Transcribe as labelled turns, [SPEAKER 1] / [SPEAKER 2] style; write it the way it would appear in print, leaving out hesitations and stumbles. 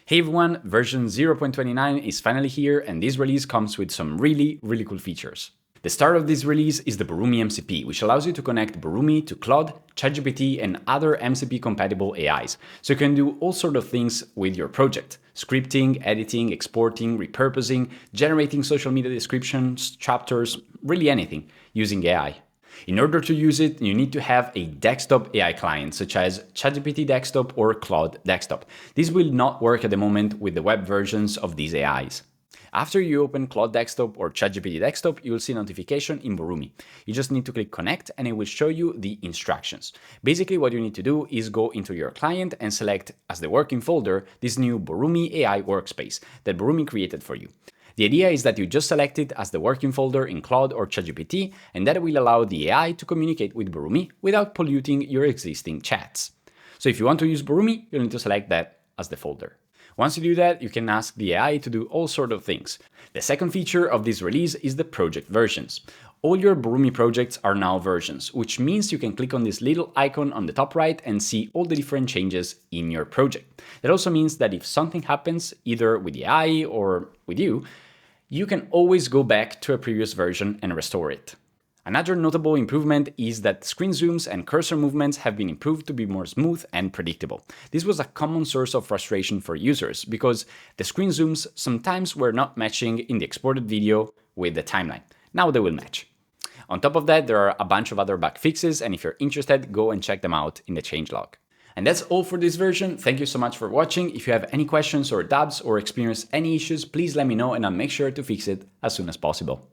[SPEAKER 1] Hey everyone, version 0.29 is finally here, and this release comes with some really cool features. The start of this release is the Borumi MCP, which allows you to connect Borumi to Claude, ChatGPT, and other MCP-compatible AIs, so you can do all sorts of things with your project. Scripting, editing, exporting, repurposing, generating social media descriptions, chapters, really anything, using AI. In order to use it, you need to have a desktop AI client, such as ChatGPT Desktop or Claude Desktop. This will not work at the moment with the web versions of these AIs. After you open Claude Desktop or ChatGPT Desktop, you will see a notification in Borumi. You just need to click Connect and it will show you the instructions. Basically, what you need to do is go into your client and select as the working folder this new Borumi AI workspace that Borumi created for you. The idea is that you just select it as the working folder in Claude or ChatGPT, and that will allow the AI to communicate with Borumi without polluting your existing chats. So if you want to use Borumi, you'll need to select that as the folder. Once you do that, you can ask the AI to do all sorts of things. The second feature of this release is the project versions. All your Borumi projects are now versions, which means you can click on this little icon on the top right and see all the different changes in your project. That also means that if something happens, either with the AI or with you can always go back to a previous version and restore it. Another notable improvement is that screen zooms and cursor movements have been improved to be more smooth and predictable. This was a common source of frustration for users because the screen zooms sometimes were not matching in the exported video with the timeline. Now they will match. On top of that, there are a bunch of other bug fixes, and if you're interested, go and check them out in the changelog. And that's all for this version. Thank you so much for watching. If you have any questions or doubts or experience any issues, please let me know and I'll make sure to fix it as soon as possible.